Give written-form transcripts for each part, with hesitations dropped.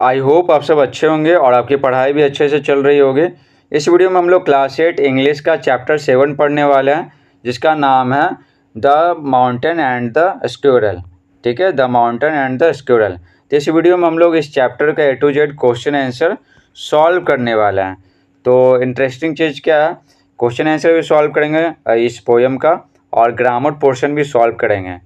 I hope आप सब अच्छे होंगे और आपकी पढ़ाई भी अच्छे से चल रही होगी। इस वीडियो में हम लोग क्लास 8 इंग्लिश का चैप्टर 7 पढ़ने वाले हैं, जिसका नाम है the mountain and the squirrel. ठीक है, the mountain and the squirrel. तो इस वीडियो में हम लोग इस चैप्टर का A to Z question answer solve करने वाले हैं। तो इंटरेस्टिंग चीज़ क्या है, क्वेश्चन आंसर भी सॉल्व करेंगे इस पोएम का, और ग्रामर पोर्शन भी सॉल्व करेंगे।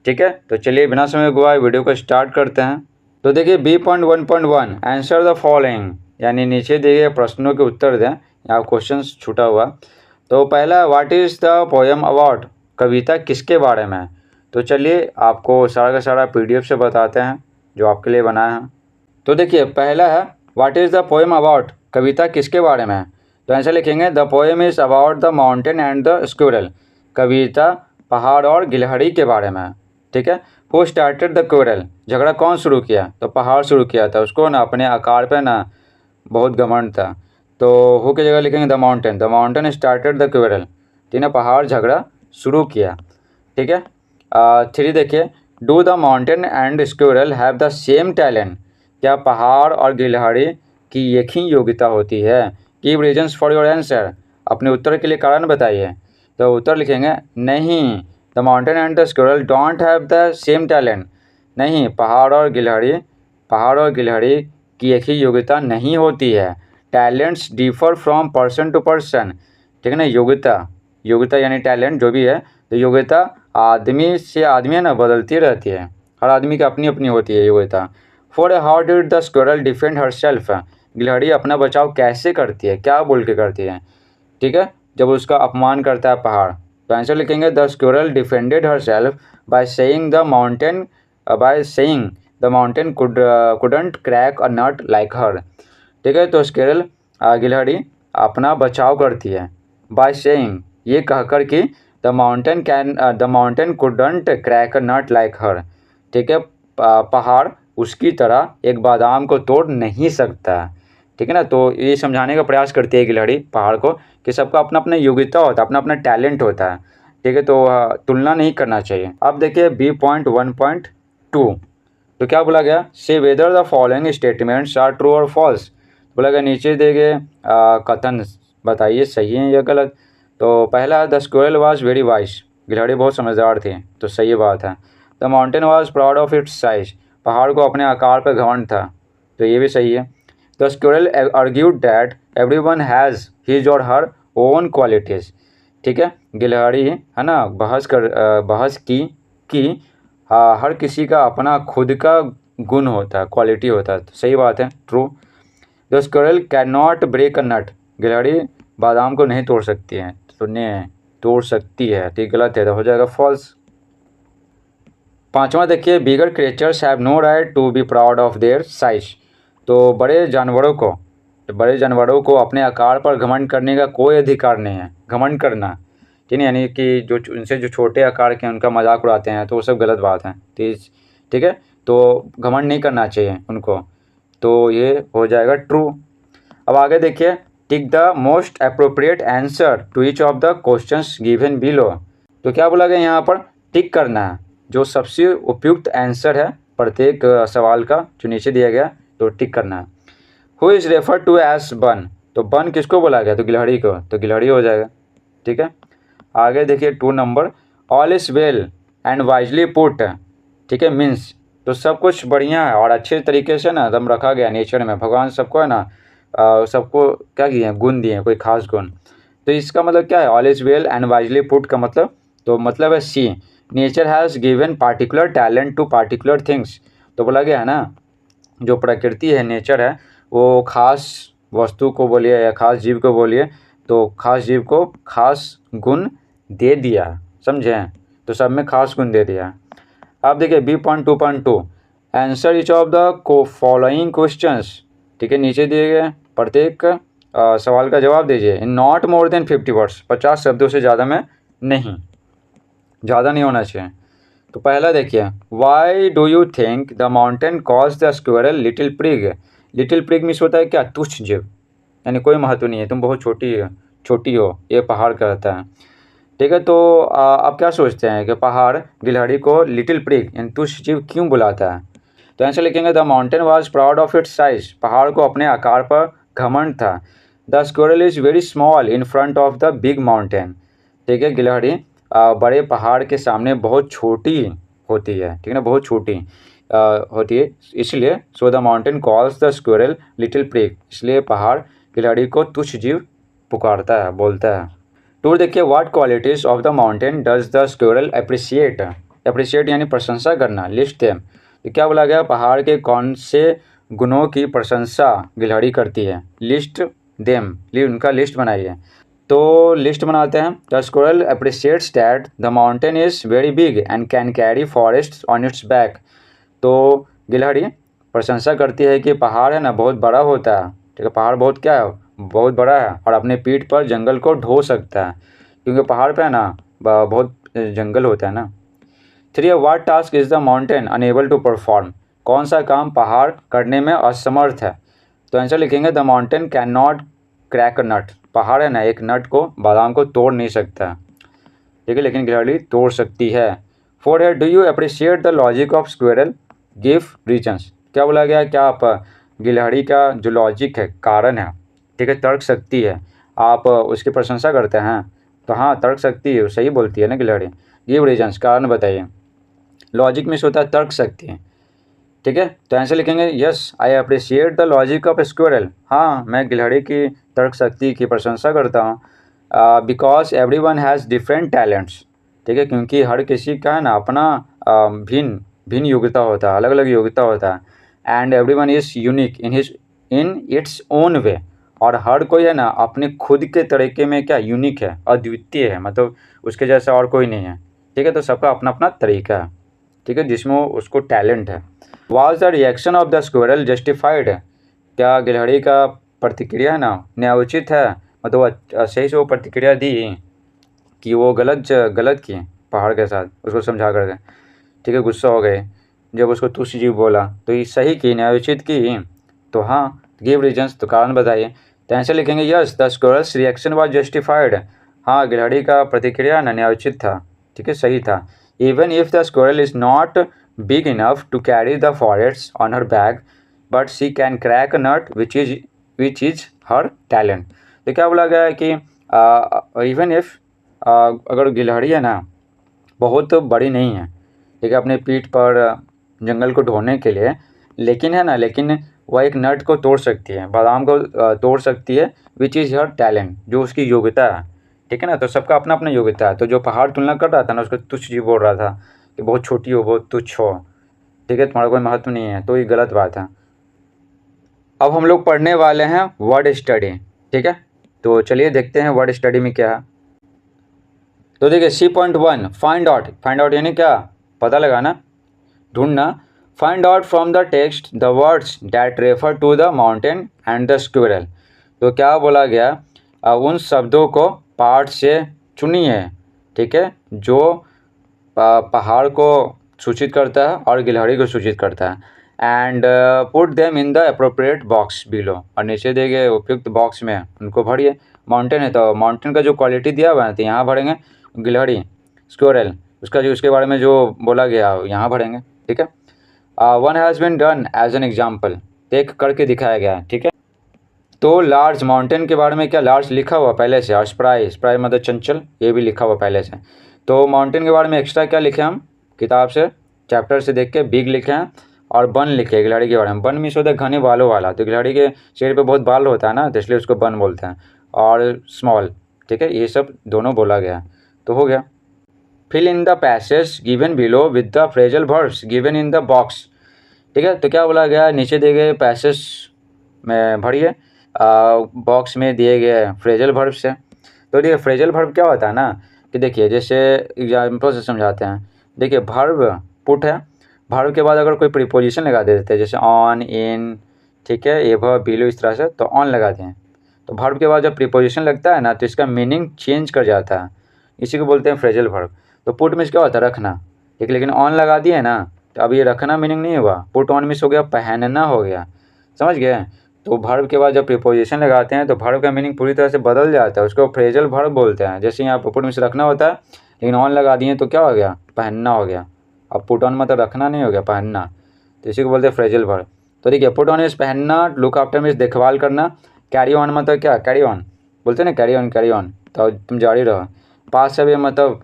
ठीक है, तो चलिए बिना समय गवाए वीडियो को स्टार्ट करते हैं। तो देखिए B.1.1 आंसर द फॉलोइंग, यानी नीचे दिए गए प्रश्नों के उत्तर दें। यहाँ क्वेश्चन छूटा हुआ। तो पहला, what is the poem about, कविता किसके बारे में है। तो चलिए आपको सारा का सारा PDF से बताते हैं जो आपके लिए बनाया है। तो देखिए पहला है, what is the poem about, कविता किसके बारे में है। तो आंसर लिखेंगे, the poem is about the mountain and the squirrel, कविता पहाड़ और गिलहरी के बारे में है। ठीक है। हु स्टार्टेड द क्विरल, झगड़ा कौन शुरू किया, तो पहाड़ शुरू किया था। उसको ना अपने आकार पे ना बहुत घमंड था। तो हु की जगह लिखेंगे the mountain started the Quirrell, ठीक है, पहाड़ झगड़ा शुरू किया। ठीक है। 3 देखिए, do the mountain and squirrel have the same talent, क्या पहाड़ और गिलहरी की एक ही योग्यता होती है। Give reasons for your answer, अपने उत्तर के लिए कारण बताइए। तो उत्तर लिखेंगे, नहीं, the mountain and the squirrel don't have the same talent, नहीं, पहाड़ और गिलहरी की एक ही योग्यता नहीं होती है। Talents differ from person to person, ठीक है ना। योग्यता यानी टैलेंट जो भी है, तो योग्यता आदमी से आदमी है ना बदलती रहती है, हर आदमी की अपनी अपनी होती है योग्यता। For how did the squirrel defend her self, गिलहरी अपना बचाव कैसे करती है, क्या बोल के करती है। ठीक है, जब उसका अपमान करता है पहाड़। तो आंसर लिखेंगे, the squirrel defended herself by saying the mountain couldn't crack a nut like her. ठीक है, तो स्क्विरल गिलहरी अपना बचाव करती है बाय सेइंग, ये कहकर कि the mountain couldn't crack a nut like her. ठीक है, पहाड़ उसकी तरह एक बादाम को तोड़ नहीं सकता। ठीक है ना, तो ये समझाने का प्रयास करती है गिलहरी पहाड़ को कि सबका अपना अपना योग्यता होता है, अपना अपना टैलेंट होता है। ठीक है, तो तुलना नहीं करना चाहिए। अब देखिए B.1.2, तो क्या बोला गया, say whether the following statements are true और फॉल्स। बोला गया नीचे दिए गए कथन बताइए सही है या गलत। तो पहला है, the squirrel was very wise, गिलहरी बहुत समझदार थी, तो सही बात है। The mountain was proud of its size, पहाड़ को अपने आकार पर घमंड था, तो ये भी सही है। The squirrel argued that everyone has his और हर ओन क्वालिटीज़। ठीक है, गिलहरी है ना बहस की कि हर किसी का अपना खुद का गुण होता है, क्वालिटी होता है, तो सही बात है, true. The squirrel can not break a nut, गिलहरी बादाम को नहीं तोड़ सकती है, तो नहीं तोड़ सकती है, तो गलत है, तो हो जाएगा फॉल्स। 5वां देखिए, bigger creatures have no right to be proud of their size. तो बड़े जानवरों को अपने आकार पर घमंड करने का कोई अधिकार नहीं है। घमंड करना, ठीक है, यानी कि जो उनसे जो छोटे आकार के उनका मजाक उड़ाते हैं, तो वो सब गलत बात है। ठीक है, तो घमंड नहीं करना चाहिए उनको, तो ये हो जाएगा ट्रू। अब आगे देखिए, tick the most appropriate answer to each of the questions given below. तो क्या बोला गया यहाँ पर, टिक करना है जो सबसे उपयुक्त आंसर है प्रत्येक सवाल का जो नीचे दिया गया, तो टिक करना है। Who is refer to as Bun, तो बन किसको बोला गया, तो गिलहरी को, तो गिलहरी हो जाएगा। ठीक है, आगे देखिए 2 number, all is well and wisely put. ठीक है, मीन्स तो सब कुछ बढ़िया है और अच्छे तरीके से ना दम रखा गया नेचर में। भगवान सबको है ना सबको क्या किए हैं, गुण दिए हैं, कोई खास गुण। तो इसका मतलब क्या है, all is well and wisely put का मतलब, तो मतलब है see, nature has given particular talent to particular things. तो बोला गया है ना, जो प्रकृति है, नेचर है, वो खास वस्तु को बोलिए या खास जीव को बोलिए, तो खास जीव को खास गुण दे दिया, समझे, तो सब में खास गुण दे दिया। आप देखिए B.2.2 answer each of the following questions. ठीक है, नीचे दिए गए प्रत्येक सवाल का जवाब दीजिए in not more than 50 words, 50 शब्दों से ज़्यादा में नहीं, ज़्यादा नहीं होना चाहिए। तो पहला देखिए, why do you think the mountain cause the squirrel little prig. Little prig means होता है क्या, तुच्छ जीव, यानी कोई महत्व नहीं है, तुम बहुत छोटी हो, ये पहाड़ कहता है। ठीक है, तो आप क्या सोचते हैं कि पहाड़ गिलहरी को लिटिल प्रिग यानी तुच्छ जीव क्यों बुलाता है। तो आंसर लिखेंगे the mountain was proud of its size, पहाड़ को अपने आकार पर घमंड था। The squirrel is very small in front of the big mountain, ठीक है, गिलहरी बड़े पहाड़ के सामने बहुत छोटी होती है, ठीक है ना, बहुत छोटी होती है, इसलिए so the mountain calls the squirrel little prig, इसलिए पहाड़ गिलहरी को तुच्छ जीव पुकारता है, बोलता है। टूर देखिए, what qualities of the mountain does the squirrel appreciate, appreciate यानी प्रशंसा करना, लिस्ट देम, तो क्या बोला गया, पहाड़ के कौन से गुणों की प्रशंसा गिलहरी करती है, लिस्ट देम, उनका लिस्ट बनाइए। तो लिस्ट बनाते हैं। The squirrel appreciates that the mountain is very big and can carry forest on it's back, तो गिलहरी प्रशंसा करती है कि पहाड़ है ना बहुत बड़ा होता है, ठीक है, पहाड़ बहुत क्या है, बहुत बड़ा है और अपने पीठ पर जंगल को ढो सकता है, क्योंकि पहाड़ पे है ना बहुत जंगल होता है ना। 3 what task is the mountain unable to perform, कौन सा काम पहाड़ करने में असमर्थ है, तो आंसर लिखेंगे the mountain can not crack a nut, पहाड़ है ना एक नट को, बादाम को तोड़ नहीं सकता, ठीक है, लेकिन गिलहरी तोड़ सकती है। 4 है do you appreciate the logic of squirrel, give reasons, क्या बोला गया, क्या आप गिलहरी का जो लॉजिक है, कारण है, ठीक है, तर्क शक्ति है, आप उसकी प्रशंसा करते हैं, तो हाँ तर्क शक्ति है, सही बोलती है ना गिलहरी। गिव रीजन्स, कारण बताइए, लॉजिक में होता है तर्क शक्ति, ठीक है, तो आंसर लिखेंगे yes I appreciate the logic of squirrel, हाँ मैं गिलहरी की तर्क शक्ति की प्रशंसा करता हूँ। Because every one has different talents, ठीक है, क्योंकि हर किसी का ना अपना भिन्न भिन्न योग्यता होता है, अलग अलग योग्यता होता है। And every one is unique in its own way, और हर कोई है ना अपने खुद के तरीके में क्या यूनिक है, अद्वितीय है, मतलब उसके जैसा और कोई नहीं है, ठीक है, तो सबका अपना अपना तरीका है, ठीक है, जिसमें उसको टैलेंट है। Was the reaction of the squirrel justified, क्या गिलहरी का प्रतिक्रिया है ना न्यायोचित है, मतलब सही से वो प्रतिक्रिया दी कि वो गलत की पहाड़ के साथ, उसको समझा करके, ठीक है, गुस्सा हो गए जब उसको तुच्छ जीव बोला, तो ये सही की, न्यायोचित की, तो हाँ गिव रीजन्स, तो कारण बताइए, तो आंसर लिखेंगे yes the squirrels reaction was justified, हाँ गिलहरी का प्रतिक्रिया ना न्यायोचित था, ठीक है, सही था। Even if the squirrel is not big enough to carry the forests on her back, but she can crack a nut, which is her talent, तो क्या बोला गया है कि इवन इफ अगर गिलहरी है ना बहुत बड़ी नहीं है, ठीक है, अपने पीठ पर जंगल को ढोने के लिए, लेकिन है ना, लेकिन वह एक नट को तोड़ सकती है, बादाम को तोड़ सकती है, विच इज़ हर टैलेंट, जो उसकी योग्यता है, ठीक है ना, तो सबका अपना अपना योग्यता है। तो जो पहाड़ तुलना कर रहा था ना, उसको तुच्छ जीव बोल रहा था कि बहुत छोटी हो, बहुत तुच्छ हो, ठीक है, तुम्हारा कोई महत्व नहीं है, तो ये गलत बात है। अब हम लोग पढ़ने वाले हैं वर्ड स्टडी, ठीक है, तो चलिए देखते हैं वर्ड स्टडी में क्या है। तो देखिए C.1 फाइंड आउट यानी क्या, पता लगाना, ढूंढना। Find out from the text the words that refer to the mountain and the squirrel, तो क्या बोला गया, उन शब्दों को पाठ से चुनिए, ठीक है, जो पहाड़ को सूचित करता है और गिलहरी को सूचित करता है। And put them in the appropriate box below, और नीचे दिए गए उपयुक्त बॉक्स में उनको भरिए। माउंटेन है तो माउंटेन का जो क्वालिटी दिया हुआ है तो यहाँ भरेंगे, गिलहरी स्क्वायरल उसका जो उसके बारे में जो बोला गया यहाँ भरेंगे, ठीक है। One has been done as an example, देख करके दिखाया गया है, ठीक है। तो लार्ज माउंटेन के बारे में क्या लार्ज लिखा हुआ पहले से, और स्प्राई मतलब चंचल, ये भी लिखा हुआ पहले से। तो माउंटेन के बारे में एक्स्ट्रा क्या लिखे हम किताब से चैप्टर से देख के, बिग लिखे हैं और बन लिखे गिलहरी के बारे में। बन मीन्स होता है घने बालों वाला, तो गिलहरी के शरीर पे बहुत बाल होता है ना, तो इसलिए उसको बन बोलते हैं। और स्मॉल, ठीक है, ये सब दोनों बोला गया, तो हो गया। Fill in the passage given below with the phrasal verbs given in the box, ठीक है। तो क्या बोला गया, नीचे दिए गए पैसेज में भरिए बॉक्स में दिए गए फ्रेजल वर्ब से। तो देखिए फ्रेजल वर्ब क्या होता है ना, कि देखिए जैसे एग्जाम्पल से समझाते हैं। देखिए वर्ब पुट है, वर्ब के बाद अगर कोई प्रीपोजिशन लगा देते हैं जैसे ऑन, इन, ठीक है, एवर, बिलो, इस तरह से, तो ऑन लगाते हैं। तो वर्ब के बाद जब प्रीपोजिशन लगता है ना तो इसका मीनिंग चेंज कर जाता है, इसी को बोलते हैं फ्रेजल वर्ब। तो पुट मीन्स क्या होता है, रखना, ठीक है, लेकिन ऑन लगा दिए ना तो अब ये रखना मीनिंग नहीं हुआ, पुट ऑन मीन्स हो गया पहनना हो गया, समझ गए। तो वर्ब के बाद जब प्रीपोजिशन लगाते हैं तो वर्ब का मीनिंग पूरी तरह से बदल जाता है, उसको फ्रेजल वर्ब बोलते हैं। जैसे यहाँ पुट मीन्स रखना होता है, लेकिन ऑन लगा दिए तो क्या हो गया, पहनना हो गया। अब पुट ऑन मतलब रखना नहीं हो गया, पहनना। तो इसी को बोलते हैं फ्रेजल वर्ब। तो देखिए पुट ऑन मीन्स पहनना, लुक आफ्टर मीन्स देखभाल करना, कैरी ऑन मतलब क्या, कैरी ऑन बोलते हैं ना, कैरी ऑन तो तुम जारी रहो। पास से भी मतलब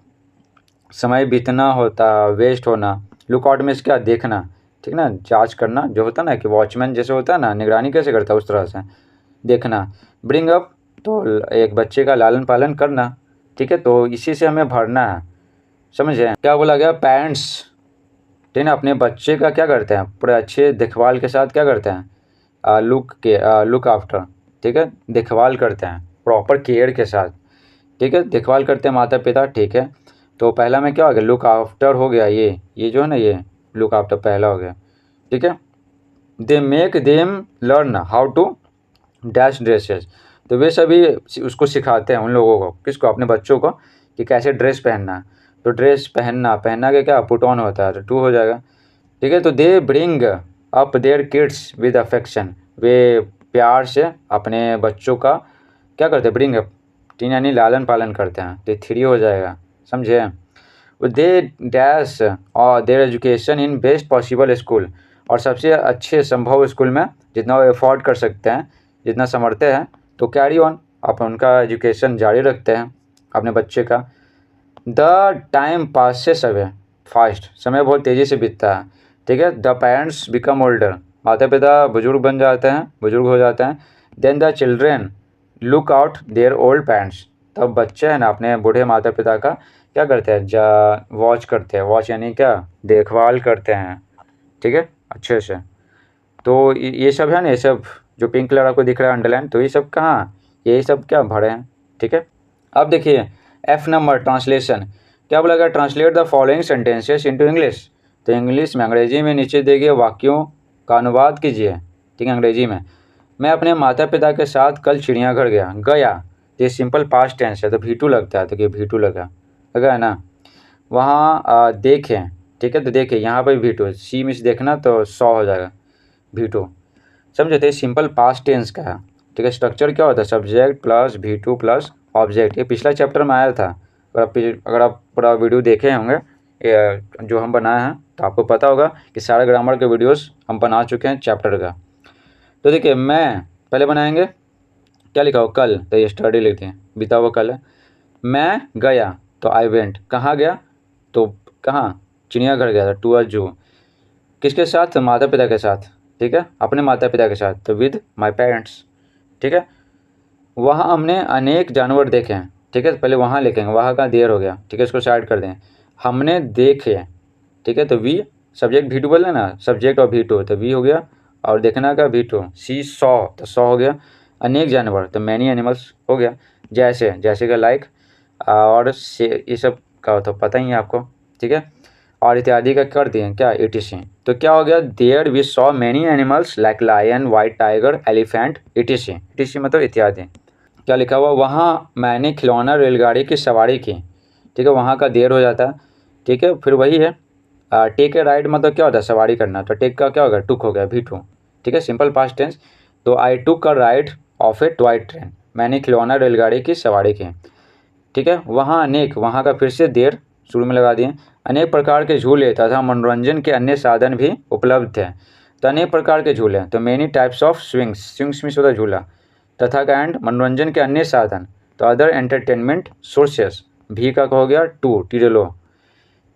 समय बीतना होता, वेस्ट होना। लुक आउट मीन्स क्या, देखना, ठीक ना, जांच करना, जो होता है ना कि वॉचमैन जैसे होता है ना, निगरानी कैसे करता है उस तरह से देखना। ब्रिंग अप तो एक बच्चे का लालन पालन करना, ठीक है, तो इसी से हमें भरना है, समझे। क्या बोला गया, पेरेंट्स, ठीक है, अपने बच्चे का क्या करते हैं, पूरे अच्छे देखभाल के साथ क्या करते हैं, लुक आफ्टर, ठीक है, देखभाल करते हैं प्रॉपर केयर के साथ, ठीक है, देखभाल करते हैं माता पिता, ठीक है। तो पहला में क्या हो गया, लुक आफ्टर हो गया, ये जो है ना, ये लुक आफ्टर पहला हो गया, ठीक है। They make them learn how to dash dresses, तो वे सभी उसको सिखाते हैं उन लोगों को, किसको, अपने बच्चों को, कि कैसे ड्रेस पहनना है। तो ड्रेस पहनना के क्या, पुट ऑन होता है, तो टू हो जाएगा, ठीक है। तो they bring up their kids with affection, वे प्यार से अपने बच्चों का क्या करते हैं, ब्रिंग अप, टीन यानी लालन पालन करते हैं, तो थ्री हो जाएगा, समझे। दे डैश और there education in best possible school, और सबसे अच्छे संभव स्कूल में जितना वो अफोर्ड कर सकते हैं, जितना समर्थते हैं, तो कैरी ऑन, आप उनका एजुकेशन जारी रखते हैं अपने बच्चे का। The time passes away fast, समय बहुत तेज़ी से बीतता है, ठीक है। द पेरेंट्स बिकम ओल्डर, माता पिता बुजुर्ग बन जाते हैं, बुजुर्ग हो जाते हैं। Then the children look out their old parents, तब बच्चे हैं ना अपने बूढ़े माता पिता का क्या करते हैं, वॉच करते हैं, वॉच यानी क्या, देखभाल करते हैं, ठीक है, अच्छे से। तो ये सब है ना, ये सब जो पिंक कलर आपको दिख रहा है अंडरलाइन, तो ये सब कहाँ, यही सब क्या भरे हैं, ठीक है। अब देखिए एफ नंबर ट्रांसलेशन, क्या बोला गया, translate the following sentences into English, तो इंग्लिश में, अंग्रेजी में नीचे दिए गए वाक्यों का अनुवाद कीजिए, ठीक है, अंग्रेजी में। मैं अपने माता पिता के साथ कल चिड़ियाघर गया, तो ये सिंपल पास्ट टेंस है, तो V2 लगता है, तो ये V2 लगा है ना। वहाँ देखें, ठीक है, तो देखिए यहाँ पर V2, सी मिस देखना, तो 100 हो जाएगा V2, समझे। तो ये सिंपल पास्ट टेंस का है, ठीक है। स्ट्रक्चर क्या होता है, subject plus V2 plus object, ये पिछला चैप्टर में आया था। अगर आप पूरा वीडियो देखे होंगे जो हम बनाए हैं, तो आपको पता होगा कि सारे ग्रामर के वीडियोस हम बना चुके हैं चैप्टर का। तो देखिए मैं पहले बनाएंगे, क्या लिखा हो, कल, तो ये स्टडी लिखते हैं, बीता हुआ कल है। मैं गया, तो आई वेंट, कहाँ गया, तो कहाँ, चिड़ियाघर गया था, टू अ जू, किसके साथ, माता पिता के साथ, ठीक है, अपने माता पिता के साथ, तो विद माई पेरेंट्स, ठीक है। वहाँ हमने अनेक जानवर देखे हैं, ठीक है, पहले वहाँ लिखेंगे, वहाँ का देर हो गया, ठीक है, इसको साइड कर दें। हमने देखे, ठीक है, तो वी सब्जेक्ट V2 बोल ना, सब्जेक्ट और V2, तो वी हो गया, और देखना का V2, सी 100, तो 100 हो गया। अनेक जानवर, तो मैनी एनिमल्स हो गया। जैसे का लाइक, और से ये सब का तो पता ही है आपको, ठीक है, और इत्यादि का कर दिए क्या, ETC, तो क्या हो गया, there we saw many animals like lion, white tiger, elephant, ETC मतलब इत्यादि। क्या लिखा हुआ, वहाँ मैंने खिलौना रेलगाड़ी की सवारी की, ठीक है, वहाँ का देर हो जाता है, ठीक है। फिर वही है, टेक ए राइड मतलब क्या होता है, सवारी करना, तो टेक का क्या होगा, टुक हो गया V2, ठीक है, सिंपल पास्ट टेंस। तो I took a ride of a toy train, मैंने खिलौना रेलगाड़ी की सवारी की, ठीक है। वहाँ अनेक, वहाँ का फिर से देर शुरू में लगा दिए, अनेक प्रकार के झूले तथा मनोरंजन के अन्य साधन भी उपलब्ध थे, तो अनेक प्रकार के झूले, तो मेनी टाइप्स ऑफ स्विंग्स में होता झूला, तथा का एंड मनोरंजन के अन्य साधन, तो अदर एंटरटेनमेंट सोर्सेस, भी का हो गया टू, टीरेलो,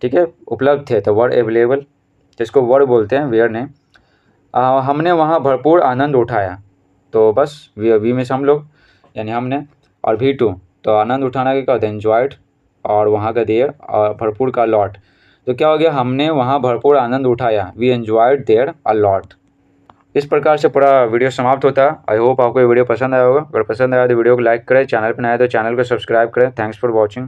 ठीक है, उपलब्ध थे, तो वर्ड अवेलेबल, जिसको वर्ड बोलते हैं, वेयर नहीं। हमने वहाँ भरपूर आनंद उठाया, तो बस वी में से हम लोग यानी हमने, और V2 तो आनंद उठाना क्या होता है, एन्जॉयड, और वहाँ का देयर, और भरपूर का लॉट, तो क्या हो गया, हमने वहाँ भरपूर आनंद उठाया, we enjoyed there a lot. इस प्रकार से पूरा वीडियो समाप्त होता है। आई होप आपको ये वीडियो पसंद आया होगा। अगर पसंद आया तो वीडियो को लाइक करें, चैनल पर नया है तो चैनल को सब्सक्राइब करें। Thanks for watching.